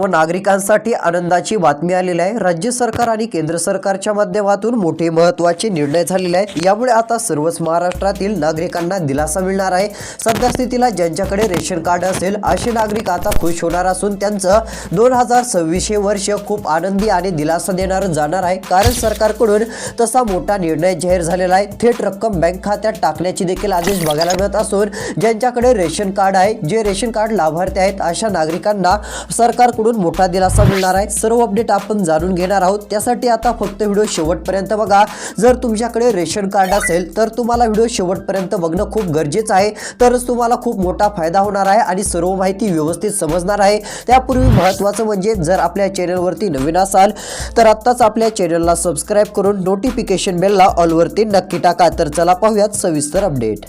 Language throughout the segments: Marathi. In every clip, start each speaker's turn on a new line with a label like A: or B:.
A: व नागरिकांसाठी आनंदाची बातमी आलेली आहे। राज्य सरकार आणि केंद्र सरकारच्या माध्यमातून मोठे महत्त्वाचे निर्णय झालेले आहेत। यामुळे आता सर्वच महाराष्ट्रातील नागरिकांना दिलासा मिळणार आहे। सध्या स्थितीला ज्यांच्याकडे रेशन कार्ड असेल असे नागरिक आता खुश होणार असून त्यांचं 2026 वर्ष खूप आनंदी आणि दिलासा देणार जाणार आहे। कारण सरकारकडून तसा मोठा निर्णय जाहीर झालेला आहे। थेट रक्कम बँक खात्यात टाकण्याची देखील आदेश बघायला मिळत असून ज्यांच्याकडे रेशन कार्ड आहे, जे रेशन कार्ड लाभार्थी आहेत अशा नागरिकांना सरकारकडून मोठा दिलासा मिळणार आहे। सर्व अपडेट आपण जाणून घेणार आहोत। त्यासाठी आता फक्त व्हिडिओ शेवटपर्यंत बघा। जर तुमच्याकडे रेशन कार्ड असेल तर तुम्हाला व्हिडिओ शेवटपर्यंत बघणं खूप गरजेचं आहे, तरच तुम्हाला खूप मोठा फायदा होणार आहे आणि सर्व माहिती व्यवस्थित समजणार आहे। त्यापूर्वी महत्त्वाचं म्हणजे जर आपल्या चॅनलवरती नवीन असाल तर आत्ताच आपल्या चॅनलला सबस्क्राइब करून नोटिफिकेशन बेलला ऑल वरती नक्की टाका। तर चला पाहूयात सविस्तर अपडेट।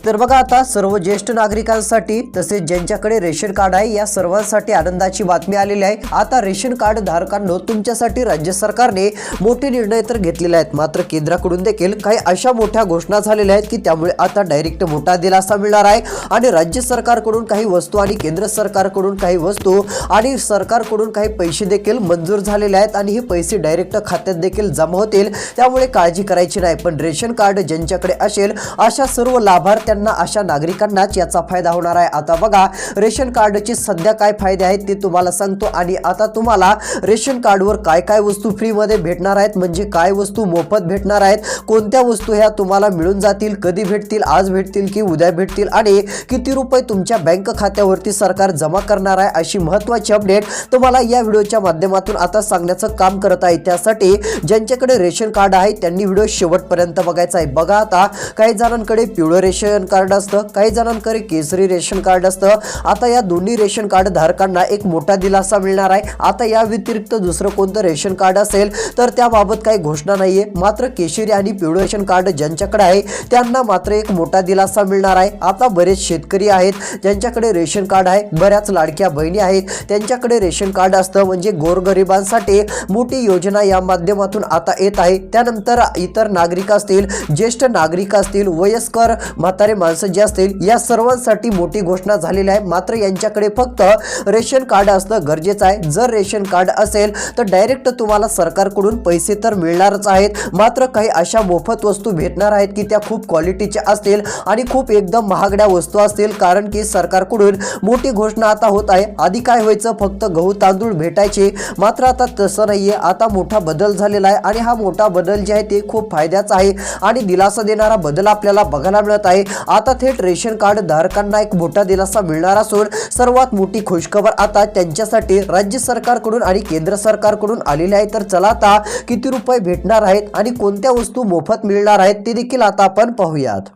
A: तर बघा, आता सर्व ज्येष्ठ नागरिकांसाठी तसेच ज्यांच्याकडे रेशन कार्ड आहे या सर्वांसाठी आनंदाची बातमी आलेली आहे। आता रेशन कार्ड धारकांनो, तुमच्यासाठी राज्य सरकारने मोठे निर्णय तर घेतलेले आहेत, मात्र केंद्राकडून देखील काही अशा मोठ्या घोषणा झालेल्या आहेत की त्यामुळे आता डायरेक्ट मोठा दिलासा मिळणार आहे। आणि राज्य सरकारकडून काही वस्तू आणि केंद्र सरकारकडून काही वस्तू आणि सरकारकडून काही पैसे देखील मंजूर झालेले आहेत आणि हे पैसे डायरेक्ट खात्यात देखील जमा होतील। त्यामुळे काळजी करायची नाही। पण रेशन कार्ड ज्यांच्याकडे असेल अशा सर्व लाभार्थी अशा नागरिकांनाच याचा फायदा होणार आहे। आता बघा, रेशन कार्डचे सध्या काय फायदे आहेत ते तुम्हाला सांगतो। आणि आता तुम्हाला रेशन कार्डवर काय काय वस्तू फ्री मध्ये भेटणार आहेत, म्हणजे काय वस्तू मोफत भेटणार आहेत, कोणत्या वस्तू ह्या तुम्हाला मिळून जातील, कधी भेटतील, आज भेटतील की उद्या भेटतील आणि किती रुपये तुमच्या बँक खात्यावरती सरकार जमा करणार आहे, अशी महत्त्वाची अपडेट तुम्हाला या व्हिडिओच्या माध्यमातून आता सांगण्याचं काम करत आहे। त्यासाठी ज्यांच्याकडे रेशन कार्ड आहे त्यांनी व्हिडिओ शेवटपर्यंत बघायचा आहे। बघा, आता काही जणांकडे पिवळं रेशन कार्ड असतं, काही जणांकडे केसरी रेशन कार्ड असतं। आता या दोन्ही रेशन कार्ड धारकांना एक मोठा दिलासा मिळणार आहे। आता या व्यतिरिक्त दुसरं कोणतं रेशन कार्ड असेल तर त्याबाबत काही घोषणा नाहीये, मात्र केशरी आणि पिवळं रेशन कार्ड ज्यांच्याकडे आहे त्यांना मात्र एक मोठा दिलासा मिळणार आहे। आता बरेच शेतकरी आहेत ज्यांच्याकडे रेशन कार्ड आहे, बऱ्याच लाडक्या बहिणी आहेत त्यांच्याकडे रेशन कार्ड असतं, म्हणजे गोरगरिबांसाठी मोठी योजना या माध्यमातून आता येत आहे। त्यानंतर इतर नागरिक असतील, ज्येष्ठ नागरिक असतील, वयस्कर म्हातारे माणसं जे असतील या सर्वांसाठी मोठी घोषणा झालेली आहे। मात्र यांच्याकडे फक्त रेशन कार्ड असणं गरजेचं आहे। जर रेशन कार्ड असेल तर डायरेक्ट तुम्हाला सरकारकडून पैसे तर मिळणारच आहेत, मात्र काही अशा मोफत वस्तू भेटणार आहेत की त्या खूप क्वालिटीच्या असतील आणि खूप एकदम महागड्या वस्तू असतील, कारण की सरकारकडून मोठी घोषणा आता होत आहे। आधी काय व्हायचं, फक्त गहू तांदूळ भेटायचे, मात्र आता तसं नाहीये। आता मोठा बदल झालेला आहे आणि हा मोठा बदल जे आहे ते खूप फायद्याचा आहे आणि दिलासा देणारा बदल आपल्याला बघायला मिळत आहे। आता थेट रेशन कार्ड धारकांना एक मोठा दिलासा मिळणार असून सर्वात मोठी खुशखबर आता त्यांच्यासाठी राज्य सरकारकडून आणि केंद्र सरकारकडून आलेली आहे। तर चला आता किती रुपये भेटणार आहेत आणि कोणत्या वस्तू मोफत मिळणार आहेत ते देखील आता आपण पाहूयात।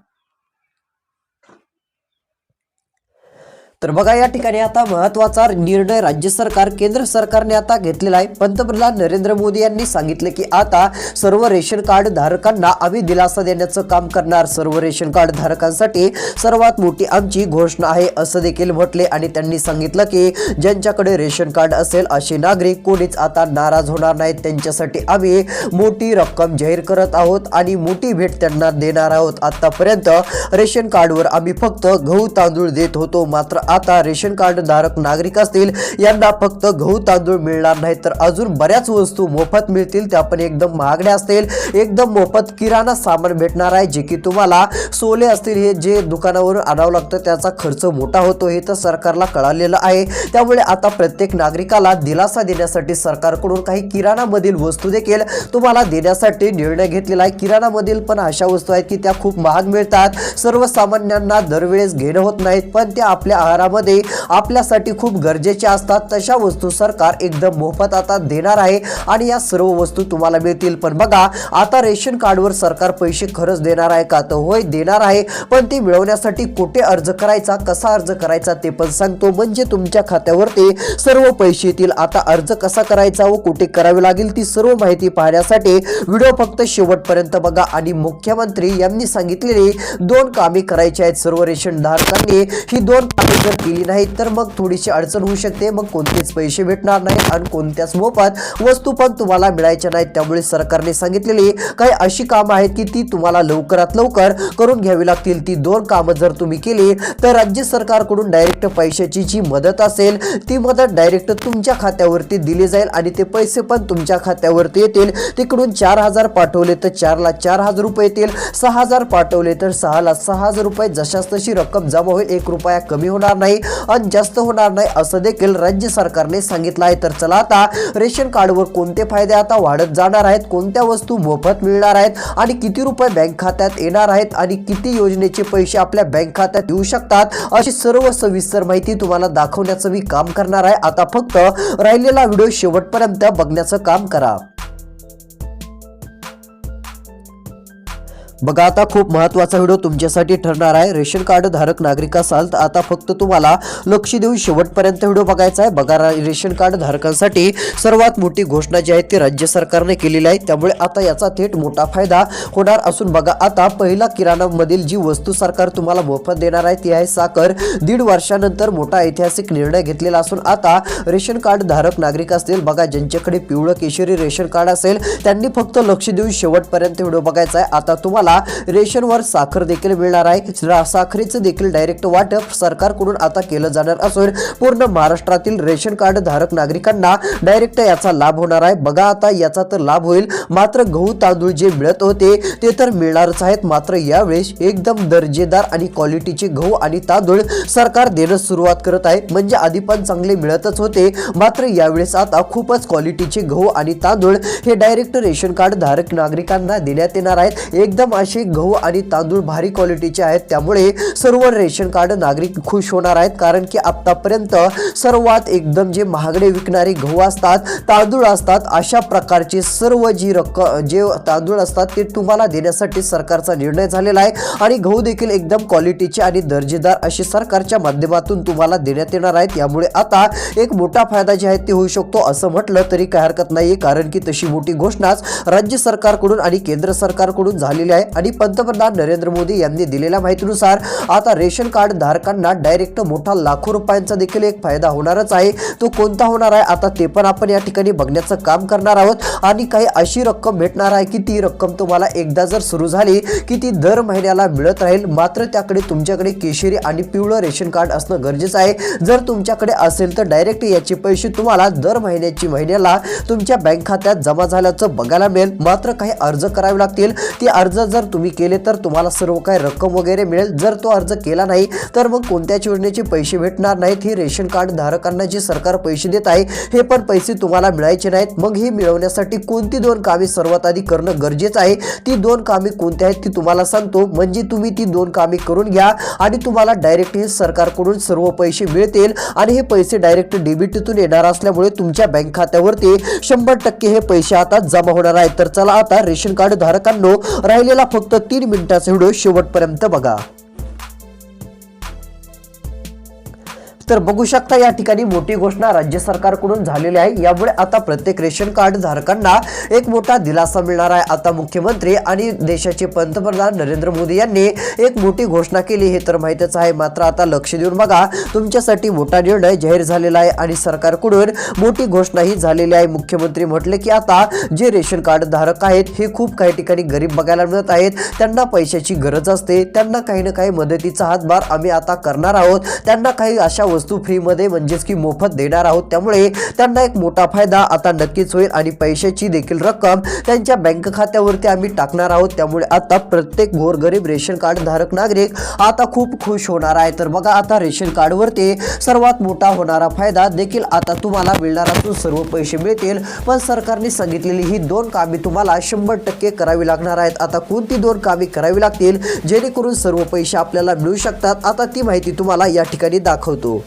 A: तर बघा, या ठिकाणी आता महत्त्वाचा निर्णय राज्य सरकार केंद्र सरकारने आता घेतलेला आहे। पंतप्रधान नरेंद्र मोदी यांनी सांगितले की आता सर्व रेशन कार्ड धारकांना आम्ही दिलासा देण्याचं काम करणार। सर्व रेशन कार्ड धारकांसाठी सर्वात मोठी आमची घोषणा आहे असं देखील म्हटले आणि त्यांनी सांगितलं की ज्यांच्याकडे रेशन कार्ड असेल असे नागरिक कोणीच आता नाराज होणार नाहीत। त्यांच्यासाठी आम्ही मोठी रक्कम जाहीर करत आहोत आणि मोठी भेट त्यांना देणार आहोत। आतापर्यंत रेशन कार्डवर आम्ही फक्त गहू तांदूळ देत होतो, मात्र आता रेशन कार्ड धारक नागरिक असतील यांना फक्त गहू तांदूळ मिळणार नाही तर अजून बऱ्याच वस्तू मोफत मिळतील। त्या पण एकदम महागड्या असतील, एकदम मोफत किराणा सामान भेटणार आहे, जे की तुम्हाला सोले असतील हे जे दुकानावरून आणावं लागतं त्याचा खर्च मोठा होतो, हे तर सरकारला कळालेलं आहे। त्यामुळे आता प्रत्येक नागरिकाला दिलासा देण्यासाठी सरकारकडून काही किराणा मधील वस्तू देखील तुम्हाला देण्यासाठी निर्णय घेतलेला आहे। किराणा मधील पण अशा वस्तू आहेत की त्या खूप महाग मिळतात, सर्वसामान्यांना दरवेळेस घेणं होत नाहीत, पण त्या आपल्या आहारामध्ये आपल्यासाठी खूप गरजेच्या असतात। तशा वस्तू सरकार एकदम मोफत आता देणार आहे आणि या सर्व वस्तू तुम्हाला मिळतील। पण बघा, आता रेशन कार्डवर सरकार पैसे खरंच देणार आहे का, तर होय देणार आहे, पण ते मिळवण्यासाठी कुठे अर्ज करायचा, कसा अर्ज करायचा ते पण सांगतो, म्हणजे तुमच्या खात्यावरती सर्व पैसे येतील। आता अर्ज कसा करायचा व कुठे करावे लागेल ती सर्व माहिती पाहण्यासाठी व्हिडिओ फक्त शेवटपर्यंत बघा। आणि मुख्यमंत्री यांनी सांगितलेली 2 कामे करायची आहेत सर्व रेशन धारकांनी, ही 2 कामे जर केली नाही तर मग थोडीशी अडचण होऊ शकते, मग कोणतेच पैसे भेटणार नाहीत आणि कोणत्याच मोफत वस्तू पण तुम्हाला मिळायच्या नाहीत। त्यामुळे सरकारने सांगितलेली काही अशी कामं आहेत की ती तुम्हाला लवकरात लवकर करून घ्यावी लागतील। ती 2 कामं जर तुम्ही केली तर राज्य सरकारकडून डायरेक्ट पैशाची जी मदत असेल ती मदत डायरेक्ट तुमच्या खात्यावरती दिली जाईल आणि ते पैसे पण तुमच्या खात्यावरती येतील। तिकडून 4,000 पाठवले तर 4ला 4,000 रुपये येतील, 6,000 पाठवले तर 6ला 6,000 रुपये, जशास तशी रक्कम जमा होईल, 1 रुपया कमी होणार नाही आणि जास्त होणार नाही असं देखील राज्य सरकारने सांगितलं आहे। तर चला आता रेशन कार्डवर कोणते फायदे आता वाढत जाणार आहेत, कोणत्या वस्तू मोफत मिळणार आहेत आणि किती रुपये बँक खात्यात येणार आहेत आणि किती योजनेचे पैसे आपल्या बँक खात्यात येऊ शकतात, अशी सर्व सविस्तर माहिती तुम्हाला दाखवण्याचं मी काम करणार आहे। आता फक्त राहिलेला व्हिडिओ शेवटपर्यंत बघण्याचं काम करा। बघा, आता खूप महत्त्वाचा व्हिडिओ तुमच्यासाठी ठरणार आहे। रेशन कार्ड धारक नागरिक असाल तर आता फक्त तुम्हाला लक्ष देऊन शेवटपर्यंत व्हिडिओ बघायचा आहे। बघा, रेशन कार्ड धारकांसाठी सर्वात मोठी घोषणा जी आहे ती राज्य सरकारने केलेली आहे, त्यामुळे आता याचा थेट मोठा फायदा होणार असून बघा, आता पहिला किराणा मधील जी वस्तू सरकार तुम्हाला मोफत देणार आहे ती आहे साखर। 1.5 वर्षानंतर मोठा ऐतिहासिक निर्णय घेतलेला असून आता रेशन कार्ड धारक नागरिक असतील, बघा ज्यांच्याकडे पिवळं केशरी रेशन कार्ड असेल त्यांनी फक्त लक्ष देऊन शेवटपर्यंत व्हिडिओ बघायचा आहे। आता तुम्हाला रेशनवर साखर देखील मिळणार आहे। साखरेचं देखील डायरेक्ट वाटप सरकारकडून आता केलं जाणार असून पूर्ण महाराष्ट्रातील रेशन कार्ड धारक नागरिकांना डायरेक्ट याचा लाभ होणार आहे। बघा, आता याचा तर लाभ होईल, मात्र गहू तांदूळ जे मिळत होते ते तर मिळणारच आहेत, मात्र यावेळेस एकदम दर्जेदार आणि क्वालिटीचे गहू आणि तांदूळ सरकार देणं सुरुवात करत आहे। म्हणजे आधी पण चांगले मिळतच होते, मात्र यावेळेस आता खूपच क्वालिटीचे गहू आणि तांदूळ हे डायरेक्ट रेशन कार्ड धारक नागरिकांना देण्यात येणार आहेत। एकदम असे गहू आणि तांदूळ भारी क्वालिटीचे आहेत, त्यामुळे सर्व रेशन कार्ड नागरिक खुश होणार आहेत। कारण की आतापर्यंत सर्वात एकदम जे महागडे विकणारे गहू असतात, तांदूळ असतात, अशा प्रकारचे सर्व जे तांदूळ असतात ते तुम्हाला देण्यासाठी सरकारचा निर्णय झालेला आहे आणि गहू देखील एकदम क्वालिटीचे आणि दर्जेदार असे सरकारच्या माध्यमातून तुम्हाला देण्यात येणार आहेत। यामुळे आता एक मोठा फायदा जे आहे ते होऊ शकतो असं म्हटलं तरी काही हरकत नाहीये, कारण की तशी मोठी घोषणाच राज्य सरकारकडून आणि केंद्र सरकारकडून झालेली आहे आणि पंतप्रधान नरेंद्र मोदी यांनी दिलेल्या माहितीनुसार आता रेशन कार्ड धारकांना डायरेक्ट मोठा लाखो रुपयांचा देखील एक फायदा होणारच आहे। तो कोणता होणार आहे आता ते पण आपण या ठिकाणी बघण्याचं काम करणार आहोत आणि काही अशी रक्कम भेटणार आहे की ती रक्कम तुम्हाला एकदा जर सुरू झाली की ती दर महिन्याला मिळत राहील, मात्र त्याकडे तुमच्याकडे केशरी आणि पिवळं रेशन कार्ड असणं गरजेचं आहे। जर तुमच्याकडे असेल तर डायरेक्ट याचे पैसे तुम्हाला दर महिन्याला तुमच्या बँक खात्यात जमा झाल्याचं बघायला मिळेल, मात्र काही अर्ज करावे लागतील। ती अर्ज जर तुम्ही केले तर तुम्हाला सर्व काही रक्कम वगैरे मिळेल। जर तो अर्ज केला नाही तर मग कोणत्याच योजनेचे पैसे भेटणार नाहीत। हे रेशन कार्ड धारकांना जे सरकार पैसे देत आहे हे पण पैसे तुम्हाला मिळायचे नाहीत। मग हे मिळवण्यासाठी कोणती 2 कामे सर्वात आधी करणं गरजेचं आहे, ती 2 कामे कोणती आहेत ती तुम्हाला सांगतो, म्हणजे तुम्ही ती 2 कामे करून घ्या आणि तुम्हाला डायरेक्ट हे सरकारकडून सर्व पैसे मिळतील आणि हे पैसे डायरेक्ट डेबिटतून येणार असल्यामुळे तुमच्या बँक खात्यावरती 100% हे पैसे आता जमा होणार आहेत। तर चला आता रेशन कार्ड धारकांनो राहिलेला फक्त 3 मिनिटाचा व्हिडिओ शेवटपर्यंत बघा। तर बघू शकता या ठिकाणी मोठी घोषणा राज्य सरकारकडून झालेली आहे। यामुळे आता प्रत्येक रेशन कार्ड धारकांना एक मोठा दिलासा मिळणार आहे। आता मुख्यमंत्री आणि देशाचे पंतप्रधान नरेंद्र मोदी यांनी एक मोठी घोषणा केली हे तर माहितच आहे, मात्र आता लक्ष देऊन बघा, तुमच्यासाठी मोठा निर्णय जाहीर झालेला आहे आणि सरकारकडून मोठी घोषणा ही झालेली आहे। मुख्यमंत्री म्हटले की आता जे रेशन कार्ड धारक आहेत हे खूप काही ठिकाणी गरीब बघायला मिळत आहेत, त्यांना पैशाची गरज असते, त्यांना काही ना काही मदतीचा हातभार आम्ही आता करणार आहोत, त्यांना काही अशा वस्तू फ्री मध्ये म्हणजेच की मोफत देणार आहोत, त्यामुळे त्यांना एक मोठा फायदा आता नक्कीच होईल आणि पैशाची देखील रक्कम त्यांच्या बँक खात्यावरती आम्ही टाकणार आहोत। त्यामुळे आता प्रत्येक गोरगरीब रेशन कार्ड धारक नागरिक आता खूप खुश होणार आहे। तर बघा, आता रेशन कार्ड वरती सर्वात मोठा होणारा फायदा देखील आता तुम्हाला मिळणार असून सर्व पैसे मिळतील, पण सरकारने सांगितलेली ही 2 कामे तुम्हाला 100% करावी लागणार आहेत। आता कोणती 2 कामे करावी लागतील जेणेकरून सर्व पैसे आपल्याला मिळू शकतात, आता ती माहिती तुम्हाला या ठिकाणी दाखवतो।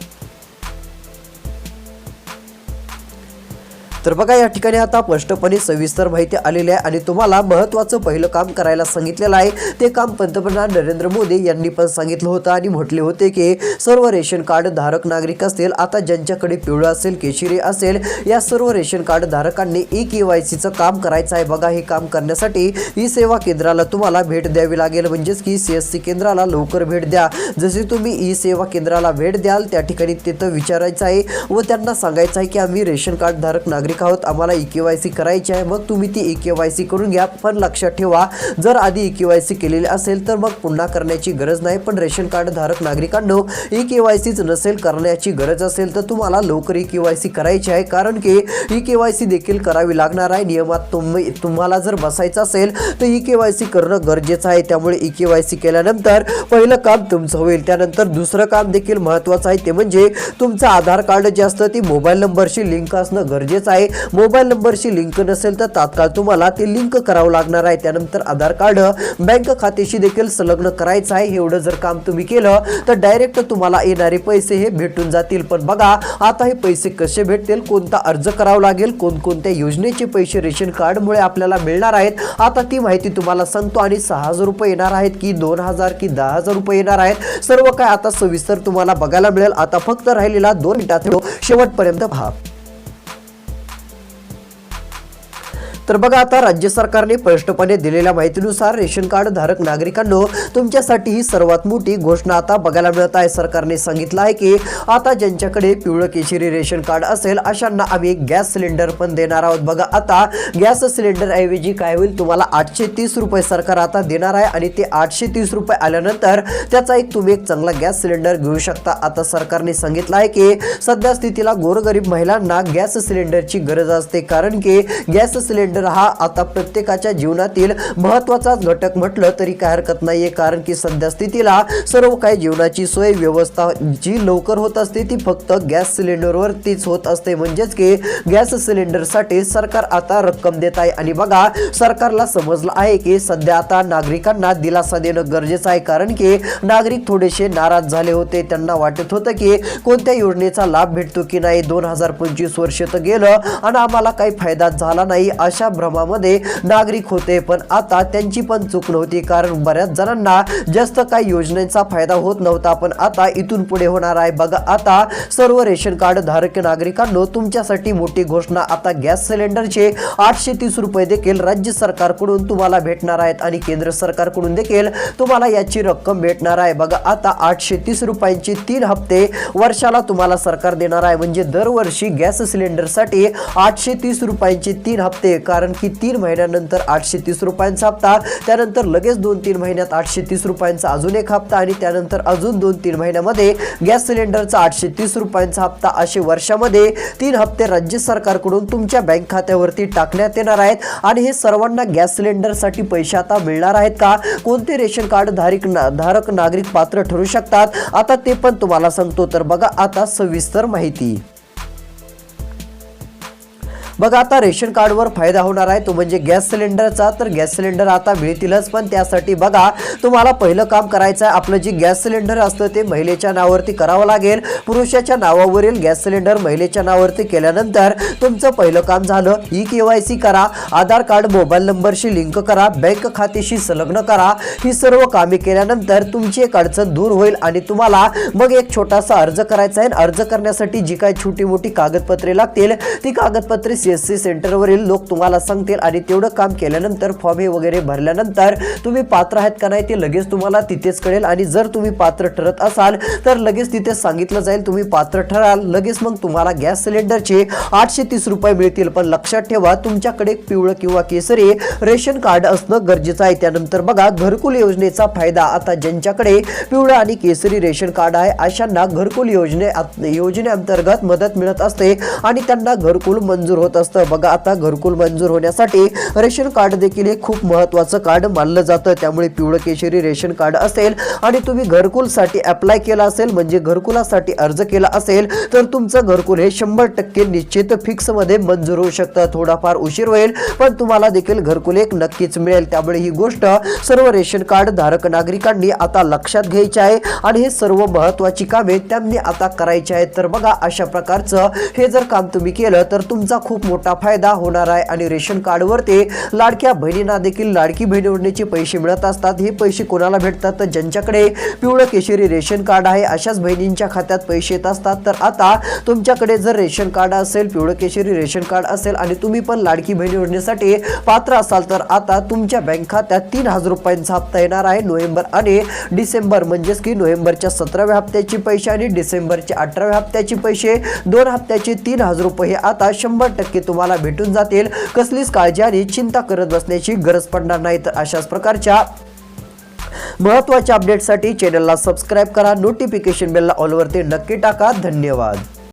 A: तर बघा या ठिकाणी आता स्पष्टपणे सविस्तर माहिती आलेली आहे आणि तुम्हाला महत्त्वाचं पहिलं काम करायला सांगितलेलं आहे. ते काम पंतप्रधान नरेंद्र मोदी यांनी पण सांगितलं होतं आणि म्हटले होते की सर्व रेशन कार्ड धारक नागरिक असतील, आता ज्यांच्याकडे पिवळं असेल, केशरी असेल, या सर्व रेशन कार्ड धारकांनी ई-केवायसीचं काम करायचं आहे. बघा हे काम करण्यासाठी ई सेवा केंद्राला तुम्हाला भेट द्यावी लागेल, म्हणजेच की CSC केंद्राला लवकर भेट द्या. जसे तुम्ही ई सेवा केंद्राला भेट द्याल त्या ठिकाणी तिथं विचारायचं आहे व त्यांना सांगायचं आहे की आम्ही रेशन कार्ड धारक नागरिक आहोत, आम्हाला ई-केवायसी करायची आहे. मग तुम्ही ती ई-केवायसी करून घ्या. पण लक्षात ठेवा, जर आधी ई-केवायसी केलेली असेल तर मग पुन्हा करण्याची गरज नाही. पण रेशन कार्ड धारक नागरिकांनो ई-केवायसीच नसेल करण्याची गरज असेल तर तुम्हाला लवकर ई-केवायसी करायची आहे, कारण की ई-केवायसी देखील करावी लागणार आहे. नियमात तुम्हाला जर बसायचं असेल तर ई-केवायसी करणं गरजेचं आहे. त्यामुळे ई-केवायसी केल्यानंतर पहिलं काम तुमचं होईल. त्यानंतर दुसरं काम देखील महत्त्वाचं आहे, ते म्हणजे तुमचं आधार कार्ड जे असतं ते मोबाईल नंबरशी लिंक असणं गरजेचं आहे. मोबाईल नंबरशी लिंक नसेल तर तात्काळ तुम्हाला ते लिंक करावं लागणार आहे. त्यानंतर आधार कार्ड बँक खात्याशी देखील संलग्न करायचं आहे. एवढं जर काम तुम्ही केलं तर डायरेक्ट तुम्हाला येणारे पैसे हे भेटून जातील. पण बघा आता हे पैसे कसे भेटतील, कोणता अर्ज करावा लागेल, कोणकोणत्या योजनेचे पैसे रेशन कार्डमुळे आपल्याला मिळणार आहेत, आता ती माहिती तुम्हाला सांगतो. आणि 6,000 रुपये येणार आहेत की 2,000 की 10,000 रुपये येणार आहेत, सर्व काय आता सविस्तर तुम्हाला बघायला मिळेल. आता फक्त राहिलेला 2 मिनिटात शेवटपर्यंत पहा. तर बघा आता राज्य सरकारने स्पष्टपणे दिलेल्या माहितीनुसार रेशन कार्ड धारक नागरिकांनो तुमच्यासाठी ही सर्वात मोठी घोषणा आता बघायला मिळत आहे. सरकारने सांगितलं आहे की आता ज्यांच्याकडे पिवळं केशरी रेशन कार्ड असेल अशांना आम्ही गॅस सिलेंडर पण देणार आहोत. बघा आता गॅस सिलेंडर ऐवजी काय होईल, तुम्हाला 830 रुपये सरकार आता देणार आहे आणि ते 830 रुपये आल्यानंतर त्याचा तुम्ही एक चांगला गॅस सिलेंडर घेऊ शकता. आता सरकारने सांगितलं आहे की सध्या स्थितीला गोरगरीब महिलांना गॅस सिलेंडरची गरज असते, कारण की गॅस सिलेंडर हा आता प्रत्येकाच्या जीवनातील महत्त्वाचा घटक म्हटलं तरी काय हरकत नाहीये, कारण की सध्या स्थितीला सर्व काही जीवनाची सोय व्यवस्था जी लवकर होत असते ती फक्त गॅस सिलेंडरवरतीच होत असते. म्हणजेच की गॅस सिलेंडरसाठी सरकार आता रक्कम देत आहे. आणि बघा सरकारला समजलं आहे की सध्या आता नागरिकांना दिलासा देणं गरजेचं आहे, कारण की नागरिक थोडेसे नाराज झाले होते. त्यांना वाटत होतं की कोणत्या योजनेचा लाभ भेटतो की नाही, 2025 वर्ष तर गेलं आणि आम्हाला काही फायदा झाला नाही, अशा भ्रमामध्ये नागरिक होते. पण आता त्यांची पण चूक नव्हती, कारण बऱ्याच जणांना जास्त काही योजनेचा फायदा होत नव्हता. पण आता इथून पुढे होणार आहे. बघा आता सर्व रेशन कार्ड धारक नागरिकांनो तुमच्यासाठी मोठी घोषणा, आता गॅस सिलेंडरचे 830 रुपये देखील राज्य सरकारकडून तुम्हाला भेटणार आहेत आणि केंद्र सरकारकडून देखील तुम्हाला याची रक्कम भेटणार आहे. बघा आता 830 रुपयांचे 3 हप्ते वर्षाला तुम्हाला सरकार देणार आहे. म्हणजे दरवर्षी गॅस सिलेंडरसाठी 830 रुपयांचे 3 हप्ते, कारण की 3 महिन्यानंतर 830 रुपयांचा हप्ता, त्यानंतर लगेच 2-3 महिन्यात 830 रुपयांचा अजून एक हप्ता आणि त्यानंतर अजून 2-3 महिन्यामध्ये गॅस सिलेंडरचा 830 रुपयांचा हप्ता, असे वर्षामध्ये 3 हप्ते राज्य सरकारकडून तुमच्या बँक खात्यावरती टाकण्यात येणार आहेत. आणि हे सर्वांना गॅस सिलेंडरसाठी पैसे आता मिळणार आहेत का, कोणते रेशन कार्ड धारक नागरिक पात्र ठरू शकतात, आता ते पण तुम्हाला सांगतो. तर बघा आता सविस्तर माहिती. बघा आता रेशन कार्डवर फायदा होणार आहे तो म्हणजे गॅस सिलेंडरचा. तर गॅस सिलेंडर आता मिळतीलच, पण त्यासाठी बघा तुम्हाला पहिलं काम करायचं आहे, आपलं जे गॅस सिलेंडर असतं ते महिलेच्या नावावरती करावं लागेल. पुरुषाच्या नावावरील गॅस सिलेंडर महिलेच्या नावावरती केल्यानंतर तुमचं पहिलं काम झालं. ई-केवायसी करा, आधार कार्ड मोबाईल नंबरशी लिंक करा, बँक खात्याशी संलग्न करा. ही सर्व कामे केल्यानंतर तुमची एक अडचण दूर होईल आणि तुम्हाला मग एक छोटासा अर्ज करायचा आहे. अर्ज करण्यासाठी जी काही छोटी मोठी कागदपत्रे लागतील ती कागदपत्रे CSC सेंटरवरील लोक तुम्हाला सांगतील आणि तेवढं काम केल्यानंतर फॉर्म हे वगैरे भरल्यानंतर तुम्ही पात्र आहेत का नाही ते लगेच तुम्हाला तिथेच कळेल. आणि जर तुम्ही पात्र ठरत असाल तर लगेच तिथे सांगितलं जाईल तुम्ही पात्र ठराल, लगेच मग तुम्हाला गॅस सिलेंडरचे 830 रुपये मिळतील. पण लक्षात ठेवा तुमच्याकडे पिवळं किंवा केसरी रेशन कार्ड असणं गरजेचं आहे. त्यानंतर बघा घरकुल योजनेचा फायदा, आता ज्यांच्याकडे पिवळं आणि केसरी रेशन कार्ड आहे अशांना घरकुल योजनेअंतर्गत मदत मिळत असते आणि त्यांना घरकुल मंजूर होत असतं. बघा आता घरकुल मंजूर होण्यासाठी रेशन कार्ड देखील हे खूप महत्त्वाचं कार्ड मानलं जातं. त्यामुळे पिवळं केशरी रेशन कार्ड असेल आणि तुम्ही घरकुलसाठी अप्लाय केला असेल म्हणजे घरकुलासाठी अर्ज केला असेल तर तुमचं घरकुल हे 100% निश्चित फिक्स मध्ये मंजूर होऊ शकतं. थोडाफार उशीर होईल पण तुम्हाला देखील घरकुल एक नक्कीच मिळेल. त्यामुळे ही गोष्ट सर्व रेशन कार्ड धारक नागरिकांनी आता लक्षात घ्यायची आहे आणि हे सर्व महत्त्वाची कामे त्यांनी आता करायची आहेत. तर बघा अशा प्रकारचं हे जर काम तुम्ही केलं तर तुमचा खूप मोठा फायदा होणार आहे आणि रेशन कार्डवरती लाडक्या बहिणींना देखील लाडकी बहीण योजनेचे पैसे मिळत असतात। हे पैसे कोणाला भेटतात तर ज्यांच्याकडे पिवळं केशरी रेशन कार्ड आहे अशाच बहिणींच्या खात्यात पैसे येत असतात। तर आता तुमच्याकडे जर रेशन कार्ड असेल, पिवळं केशरी रेशन कार्ड असेल आणि तुम्ही पण लाडकी बहीण योजनेसाठी पात्र असाल तर आता तुमच्या बँक खात्यात 3000 रुपयांचा हप्ता येणार आहे। नोव्हेंबर आणि डिसेंबर म्हणजेच की नोव्हेंबरच्या 17व्या हप्त्याचे पैसे आणि डिसेंबरच्या 18व्या हप्त्याचे पैसे, 2 हप्त्याचे 3000 रुपये आता 100% तुम्हाला भेटून जातील। कसलीच काळजी आणि चिंता करत बसण्याची गरज पडणार नाही। तर अशाच प्रकारच्या महत्त्वाच्या अपडेटसाठी चॅनलला सबस्क्राइब करा, नोटिफिकेशन बेलला ऑल वरती नक्की टाका। धन्यवाद।